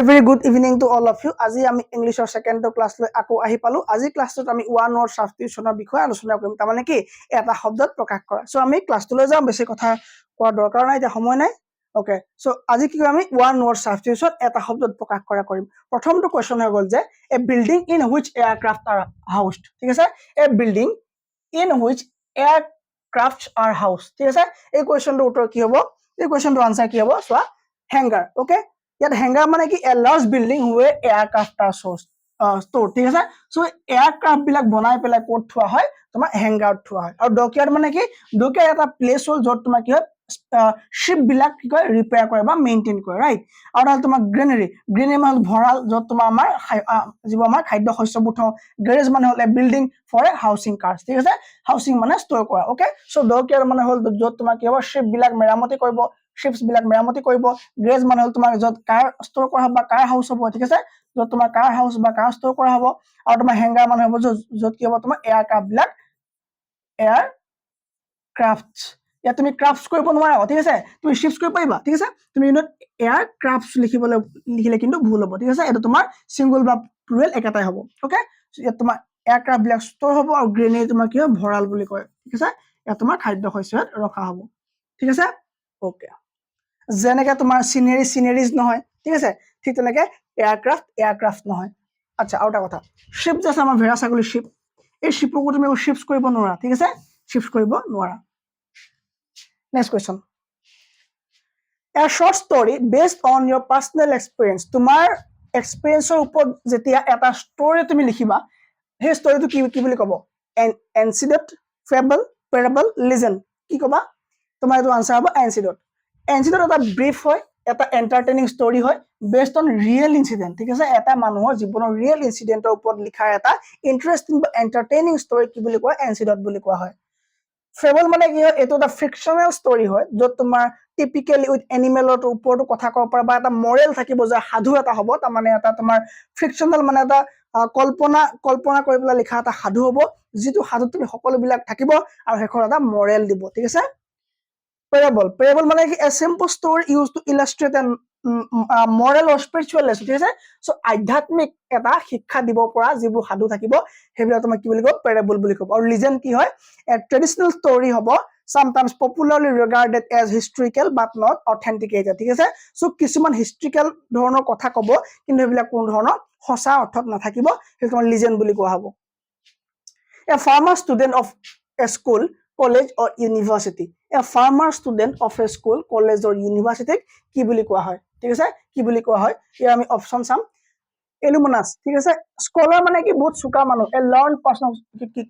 Very good evening to all of you. আজি আমি ইংলিশৰ second class লৈ আকৌ আহি পালো। আজি ক্লাসটোত আমি ওয়ান ওয়ার্ড সাবস্টিটিউশনৰ বিষয়ে আলোচনা কৰিম। তাৰ মানে কি এটা শব্দত প্ৰকাশ কৰা। সো আমি ক্লাসটোলৈ যাম, বেছি কথা কোৱাৰ দৰকাৰ নাই, এতিয়া সময় নাই। ওকে, সো আজি কি আমি ওয়ান ওয়ার্ড সাবস্টিটিউশন এটা শব্দত প্ৰকাশ কৰা কৰিম। প্ৰথমটো কোৱেশ্চন হৈ গল যে a building in which aircraft are housed. ঠিক আছে, a building in which aircrafts are house. ঠিক আছে, এই কোৱেশ্চনটোৰ উত্তৰ কি হ'ব? এই কোৱেশ্চনটোৰ আনসাৰ কি হ'ব? চোৱা, হ্যাঙ্গাৰ। ওকে, ইয়াত হ্যাঙ্গাৰ মানে কি a large building where aircraft are store. ঠিক আছে, সো এয়াৰক্ৰাফট বিলাক বনাই পেলাই ক'ত থোৱা হয়? তোমাৰ হ্যাঙ্গাৰত থোৱা হয়। আৰু ডকইয়াৰ্ড মানে কি? ডকইয়াৰ্ড এটা প্লেস হ'ল য'ত তোমাৰ কি হয় শিপ বিলাক কি কয় ৰিপেয়াৰ কৰে বা মেইনটেইন কৰে, ৰাইট। আৰু তাহলে তোমাৰ গ্ৰেনাৰী, গ্ৰেনাৰী মানে ভঁৰাল য'ত তোমাৰ আমাৰ যিবোৰ আমাৰ খাদ্য শস্যবোৰ থওঁ। গ্যাৰেজ মানে হ'ল বিল্ডিং ফৰ এ হাউচিং কাৰ্স। ঠিক আছে, হাউচিং মানে ষ্ট'ৰ কৰা। ওকে, সো ডকইয়াৰ্ড মানে হ'ল য'ত তোমাৰ কি হ'ব শিপ বিলাক মেৰামতি কৰিব, শিপস বিলাক মেৰামতি কৰিব। গ্যাৰেজ মানে হ'ল তোমাৰ য'ত কাৰ ষ্ট'ৰ কৰা হ'ব বা কাৰ হাউস হ'ব। ঠিক আছে, য'ত তোমাৰ কাৰ হাউস বা কাৰ ষ্ট'ৰ কৰা হ'ব। আৰু তোমাৰ হ্যাঙ্গাৰ মানে হ'ব য'ত কি হ'ব তোমাৰ এয়াৰক্ৰাফট বিলাক, এয়াৰক্ৰাফটস। ইয়াত তুমি ক্ৰাফটস কৰিব নোৱাৰা। ঠিক আছে, তুমি শিপস কৰিব পাৰিবা। ঠিক আছে, তুমি এয়াৰক্ৰাফটস লিখিলে কিন্তু ভুল হ'ব। ঠিক আছে, এটা তোমাৰ সিঙ্গুল বা প্লুৰেল একেটাই হ'ব। ওকে, ইয়াত তোমাৰ এয়াৰক্ৰাফট বিলাক ষ্ট'ৰ হ'ব আৰু গ্ৰেনাৰী তোমাৰ কি হয় ভঁৰাল বুলি কয়। ঠিক আছে, ইয়াত তোমাৰ খাদ্য শস্য ৰখা হ'ব। ঠিক আছে, ওকে। যেনেকে তোমাৰ সিনাৰিজ নহয়। ঠিক আছে, ঠিক তেনেকে এয়াৰক্ৰাফট নহয়। আচ্ছা, আৰু এটা কথা, শিপ যে আছে আমাৰ ভেড়া ছাগলী শিপ, এই শিপকো তুমি শিপস কৰিব নোৱাৰা। ঠিক আছে, শিপস কৰিব নোৱাৰা। Next question, A short স্টোৰি based on your personal experience. তোমাৰ এক্সপিৰিয়েন্সৰ ওপৰত যেতিয়া এটা স্টোৰি তুমি লিখিবা, সেই স্টোৰিটো কি বুলি ক'ব? এনচিডট, ফেবল, পেৰাবল, লিজেন্ড। কি ক'বা? তোমাৰ এইটো আনসাৰ হ'ব এনচিডট। এনচিডট এটা ব্ৰিফ হয়, এটা এন্টাৰটেইনিং স্টোৰি হয় বেসড অন ৰিয়েল ইনসিডেন্ট। ঠিক আছে, এটা মানুহৰ জীৱনৰ ৰিয়েল ইনসিডেন্টৰ ওপৰত লিখা এটা ইন্টাৰেস্টিং বা এন্টাৰটেইনিং স্টোৰি কি বুলি কোৱা? এনচিডট বুলি কোৱা হয়। ফেবল মানে কি হয়? এইটো এটা ফিকশনাল স্টোৰি হয় য'ত তোমাৰ টিপিক্যালি উইথ এনিমেলৰ ওপৰতো কথা ক'ব পাৰা বা এটা মৰেল থাকিব যে সাধু এটা হ'ব। তাৰ মানে এটা তোমাৰ ফিকশনাল মানে এটা কল্পনা কৰি পেলাই লিখা এটা সাধু হ'ব, যিটো সাধুত তুমি সকলোবিলাক থাকিব আৰু শেষত এটা মৰেল দিব। ঠিক আছে, পেৰাবল মানে কি? A simple story use to illustrate a moral or spiritual lesson. ঠিক আছে, সো আধ্যাত্মিক এটা শিক্ষা দিব পৰা যিবোৰ সাধু থাকিব সেইবিলাক তোমাক কি বুলি ক'ব? পেৰাবল বুলি ক'ব। আৰু লিজেন্ড কি হয়? এ ট্ৰেডিশনেল স্টোরি হ'ব, sometimes popularly regarded as historical but not authenticated. ঠিক আছে, সো কিছুমান হিষ্ট্ৰিকেল ধৰণৰ কথা ক'ব কিন্তু সেইবিলাক কোনো ধৰণৰ সঁচা অৰ্থত নাথাকিব, সেইটো তোমাৰ লিজেন্ড বুলি কোৱা হ'ব। A farmer student of a school, college or university. A farmer student of a school, college or university কি বুলি কোৱা হয়? ঠিক আছে, কি বুলি কোৱা হয়? ইয়াৰ আমি অপচন চাম। এলুমিনাস। ঠিক আছে, স্কলাৰ মানে কি? বহুত চোকা মানুহ। এ লাৰ্ন পাৰ্সন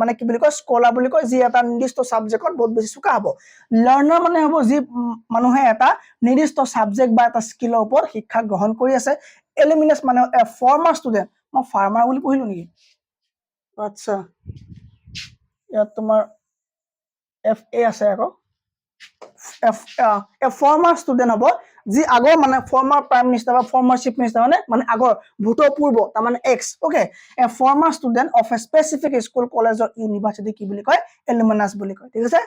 মানে কি বুলি কয়? স্কলাৰ বুলি কয় যি এটা নিৰ্দিষ্ট সাবজেক্টত বহুত বেছি চোকা হ'ব। লাৰ্নাৰ মানে হ'ব যি মানুহে এটা নিৰ্দিষ্ট সাবজেক্ট বা এটা স্কিলৰ ওপৰত শিক্ষা গ্ৰহণ কৰি আছে। এলুমিনাস মানে এ ফৰ্মাৰ ষ্টুডেন্ট। মই ফাৰ্মাৰ বুলি পঢ়িলো নেকি? আচ্ছা, ইয়াত তোমাৰ এফ এ আছে আকৌ। এ ফৰ্মাৰ ষ্টুডেন্ট হ'ব যি আগৰ মানে ফৰ্মাৰ প্ৰাইম মিনিষ্টাৰ বা ফৰ্মাৰ চিফ মিনিষ্টাৰ মানে আগৰ ভূতপূৰ্ব, তাৰ মানে ex. Okay, a former student of a specific school, college or university কি বুলি কয়? এলুমিনাস বুলি কয়। ঠিক আছে,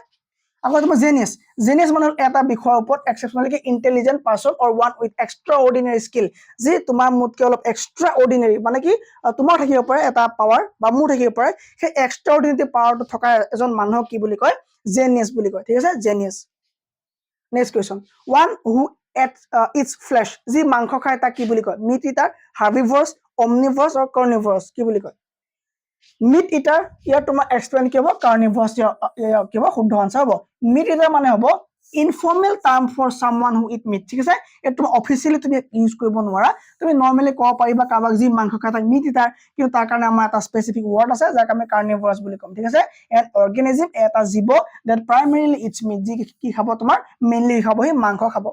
আকৌ তোমাৰ জেনিয়াস। জেনিয়াস মানে এটা বিষয়ৰ ওপৰত exceptionally intelligent person or one with extraordinary skill, যি তোমাৰ মোতকে অলপ এক্সট্ৰা অৰ্ডিনাৰী, মানে কি তোমাৰ থাকিব পাৰে এটা পাৱাৰ বা মোৰ থাকিব পাৰে, সেই এক্সট্ৰা অৰ্ডিনাৰী পাৱাৰটো থকা এজন মানুহক কি বুলি কয়? জেনিয়াস বুলি কয়। ঠিক আছে, genius. Next question, one who it's flash, যি মাংস খায় তাক কি বুলি কয়? মিট ইটাৰ, হাৰ্বিভৰছ, অমনিভৰছ অৰ কাৰ্নিভৰছ কি বুলি কয়? মিট ইটাৰ। ইয়াৰ তোমাৰ এক্সপ্লেইন কি হ'ব? কাৰ্নিভৰছ কি হ'ব? শুদ্ধ আনসাৰ হ'ব। মিট ইটাৰ মানে হ'ব informal term for someone who eat meat. ঠিক আছে, এইটো তুমি অফিচিয়েলি তুমি ইউজ কৰিব নোৱাৰা। তুমি নৰ্মেলি ক'ব পাৰিবা কাৰোবাক যি মাংস খায় তাক মিট ইটাৰ, কিন্তু তাৰ কাৰণে আমাৰ এটা স্পেচিফিক ৱৰ্ড আছে যাক আমি কাৰ্নিভৰাছ বুলি ক'ম। ঠিক আছে, এন অৰ্গেনিজম, এটা জীৱ দেট প্ৰাইমেৰিলি ইটস মিট, যি কি খাব? তোমাৰ মেইনলি খাব, সি মাংস খাব।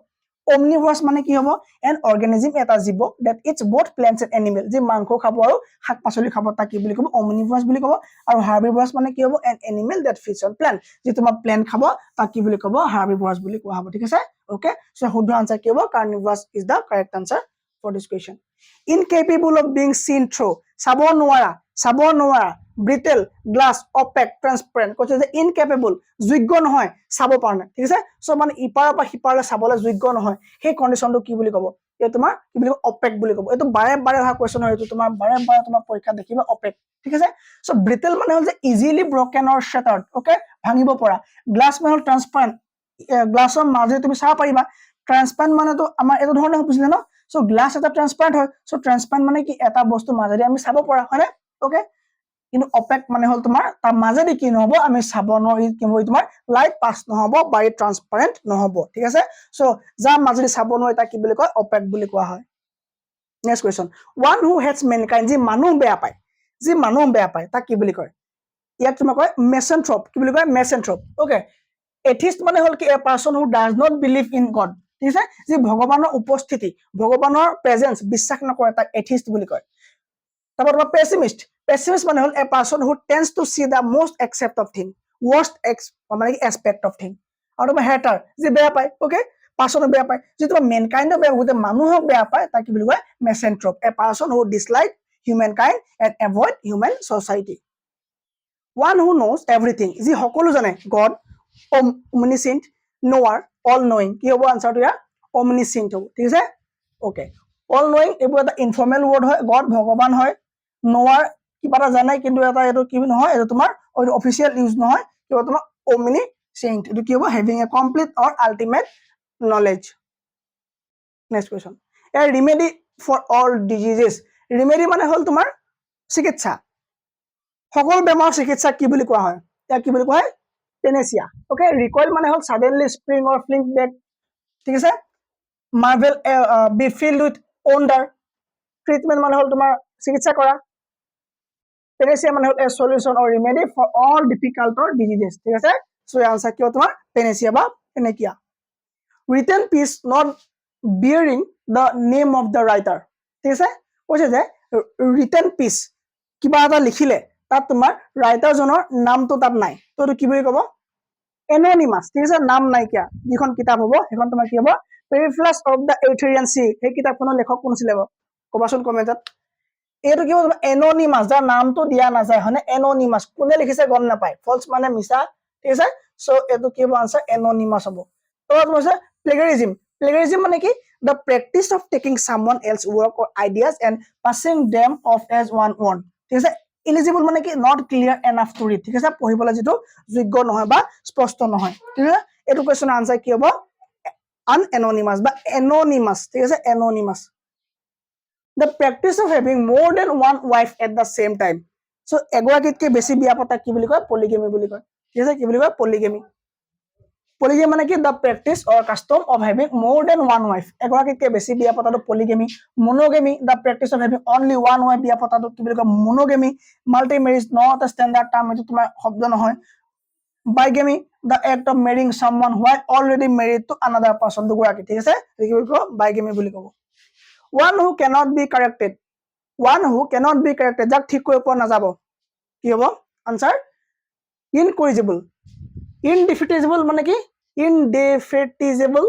omnivorous মানে কি হ'ব? এন অৰ্গেনিজম, এটা জীৱ that it's both প্লেন্টস and animal, যি মাংস খাব আৰু শাক পাচলি খাব, তাক কি বুলি ক'ব? omnivorous বুলি ক'ব। আৰু হাৰ্বিভৰাছ মানে কি হ'ব? N animal that feeds on plant, যি তোমাৰ প্লেন্ট খাব তাক কি বুলি ক'ব? হাৰ্বিভৰাছ বুলি কোৱা হ'ব। ঠিক আছে, ওকে। সো শুদ্ধ আনসাৰ কি হ'ব? Carnivorous is the correct answer for this question. Incapable of being seen through, চাব নোৱাৰা, ব্ৰিটেল, গ্লাছ, অপেক, ট্ৰান্সপাৰেন্ট। কৈছে যে ইনকেপেবল, যোগ্য নহয়, চাব পৰা নাই। ঠিক আছে, সো মানে ইপাৰৰ পৰা সিপাৰলৈ চাবলৈ যোগ্য নহয়, সেই কণ্ডিশ্যনটো কি বুলি ক'ব? এই তোমাৰ কি বুলি অপেক বুলি ক'ব এইটো বাৰে বাৰে অহা কোৱেশ্চন হয় এইটো তোমাৰ বাৰে বাৰে তোমাৰ পৰীক্ষা দেখিবা অপেক ঠিক আছে সো ব্ৰিটেল মানে হল যে ইজিলি ব্ৰকেন অৰ shattered ওকে ভাঙিব পৰা গ্লাছ মানে হল ট্ৰান্সপাৰেন্ট গ্লাছৰ মাজে তুমি চাব পাৰিবা ট্ৰান্সপাৰেন্ট মানে তো আমাৰ এটো ধৰণে বুজিলে ন সো গ্লাছ এটা ট্ৰান্সপাৰেন্ট হয় সো ট্ৰান্সপাৰেন্ট মানে কি এটা বস্তু মাজেদি আমি চাব পৰা হয়নে ওকে কিন্তু অপেক মানে হল তোমাৰ তাৰ মাজেদি কি নহব আমি চাব নোৱাৰি কি হয় তোমাৰ লাইট পাস নহব বা ট্ৰান্সপাৰেন্ট নহব ঠিক আছে সো যাৰ মাজেদি চাব নোৱাৰি তা কি বুলি কয় অপেক বুলি কোৱা হয় next question one who hates mankind যি মানুহ বেয়া পায় তা কি বুলি কয় ইয়াক তোমাক কয় মেসেন্থ্ৰপ কি বুলি কয় মেসেন্থ্ৰপ ওকে এথিষ্ট মানে হল কি a person who does not believe in God ঠিক আছে যি ভগৱানৰ উপস্থিতি ভগৱানৰ প্ৰেজেন্স বিশ্বাস নকৰে তাক এথিষ্ট বুলি কয় তারপর তোমার পেসিমিস্ট মানে হল a person who tends to see the most except of thing worst মানে এসপেক্ট অফ থিং আৰু তোমাৰ হেটাৰ যি বেয়া পায় ওকে পাৰ্সন বেয়া পায় যি তোমাৰ মেনকাইন্ড বেয়া গোটেই মানুহক বেয়া পায় তাক কি বুলি কয় misanthrope a person who dislike humankind and avoid human society one who knows everything যি সকলো জানে God omniscient knower all knowing কি হ'ব আনসাৰটো ইয়াৰ omniscient হ'ব ঠিক আছে ওকে all knowing এইবোৰ এটা ইনফৰ্মেল ওয়াৰ্ড হয় গড ভগৱান হয় knower কিবা এটা জানে কিন্তু এটা এটো কি নহয় এটো তোমাৰ অফিচিয়েল ইউজ নহয় কিবা তোমাৰ omniscient এটো কি হ'ব having a complete or ultimate knowledge next question a remedy for all diseases remedy মানে হল তোমাৰ চিকিৎসা সকল বেমাৰ চিকিৎসা কি বুলি কোৱা হয় ইয়াক কি বুলি কোৱা হয় পেনেচিয়া ওকে ৰিকইল মানে হল suddenly spring or fling back ঠিক আছে marvel be filled with wonder treatment মানে হল তোমাৰ চিকিৎসা কৰা পেনেচিয়া মানে হল a solution or remedy for all difficult or diseases ঠিক আছে সো আনসার কি হ'ব তোমাৰ পেনেচিয়া বা পেনেকিয়া written piece not bearing the name of the writer ঠিক আছে কৈছে যে written piece কিবা এটা লিখিলে তাত তোমাৰ ৰাইটাৰ জনৰ নামটো তাত নাই তো কি বুলি ক'ব এননিমাস ঠিক আছে নাম নাই কিয়া যিখন কিতাপ হ'ব সেইখন তোমাৰ কি হ'ব পেৰিফ্লাছ অফ দা এথেৰিয়ান সি সেই কিতাপখনৰ লেখক কোন আছিল কবাচোন কমেন্টত এইটো কি হ'ব এননিমাস যাৰ নামটো দিয়া নাযায় হনে এননিমাস কোনে লিখিছে গম নাপায় ফলছ মানে মিছা ঠিক আছে সো এটো কি হ'ব আনসাৰ এননিমাস হ'ব তো তোমাৰ প্লেগাৰিজম মানে কি the practice of taking someone else work or ideas and passing them off as one own ঠিক আছে eligible মানে কি not clear enough to read ঠিক আছে পঢ়িবলৈ যেটো যোগ্য নহয় বা স্পষ্ট নহয় ঠিক আছে এটো কোৱেশ্চন আনসাৰ কি হ'ব unanonymous বা anonymous ঠিক আছে anonymous the practice of having more than one wife at the same time so এগৰাকীতকৈ বেছি বিয়া পতা কি বুলি কয় polygamy বুলি কয় ঠিক আছে কি বুলি কয় polygamy মানে কি the practice or custom of having more than one wife এগৰাকীতকৈ বেছি বিয়া পতাটো polygamy monogamy the practice of having only one wife বিয়া পতাটো কি বুলি কয় monogamy multi marriage not a standard term এটো তোমাৰ শব্দ নহয় bigamy the act of marrying someone who are already married to another person দুগৰাকী ঠিক আছে কি বুলি কয় bigamy বুলি ক'ব one who cannot be corrected যাক ঠিক কৰিব পৰা নাযাব কি হ'ব আনসাৰ incorrigible indefeasible মানে কি indefeasible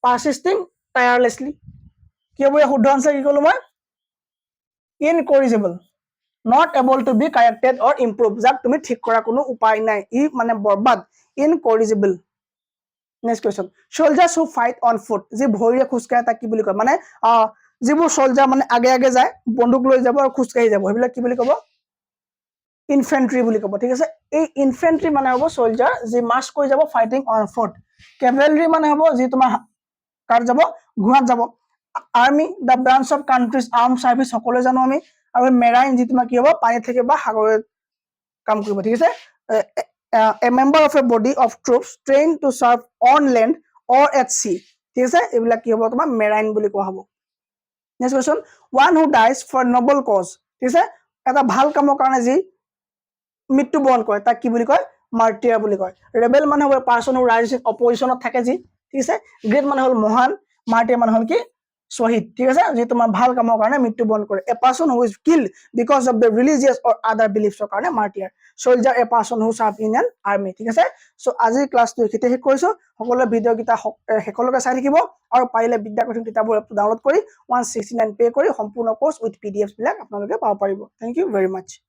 persisting tirelessly কি হ'ব শুদ্ধ আনসাৰ কি ক'লো মই incorrigible not able to be corrected or improved যাক তুমি ঠিক কৰা কোনো উপায় নাই ই মানে বৰবাদ incorrigible next question soldiers who fight on foot যি ভৰিৰে খুজকায় তাক কি বুলি কয় মানে যিবোৰ soldier মানে আগে আগে যায় বন্দুক লৈ যাব আৰু খুজকাই যাব হেবিলাক কি বুলি ক'ব ইনফেন্ট্রি বুলি ক'ব ঠিক আছে এই ইনফেন্ট্রি মানে হ'ব সোলজার যে মার্চ কৰি যাব ফাইটিং অন ফুট ক্যাভেলৰি মানে হ'ব যে তোমাৰ কাৰ যাব ঘোঁৰাত যাব army the branch of country's arm service সকলো জানো আমি আৰু মেৰাইন যে তোমাৰ কি হ'ব পানী থেকে বা সাগৰত কাম কৰিব ঠিক আছে a member of a body of troops trained to serve on land or at sea ঠিক আছে এইবিলাক কি হ'ব তোমাৰ মেৰাইন বুলি কোৱা হ'ব next question one who dies for noble cause ঠিক আছে এটা ভাল কামৰ কাৰণে যি মৃত্যু বৰণ কৰে তাক কি বুলি কয় মাৰ্টিয়াৰ বুলি কয় ৰেবেল মানে হ'ব পাৰসন হু ৰাইজ অপজিশনত থাকে যি ঠিক আছে গ্ৰেট মানে হ'ল মহান মাৰ্টিয়াৰ মানে হ'ল কি শহীদ ঠিক আছে যে তোমাৰ ভাল কামৰ কাৰণে মৃত্যু বৰণ কৰে a person who is killed because of the religious or other বিলিফছৰ কাৰণে martyr soldier a person who serve in an army ঠিক আছে সো আজি ক্লাছটো এখিতে শেষ কৰিছো সকলোৱে ভিডিও কিটা হেকলকে চাই থাকিব আৰু পাৰিলে বিদ্যা কোচিং কিতাপবোৰ ডাউনলোড কৰি 169 পে কৰি সম্পূৰ্ণ কোৰ্স উইথ পিডিএফ বিলাক আপোনালোকে পাব পাৰিব থ্যাংক ইউ ভেৰি মাচ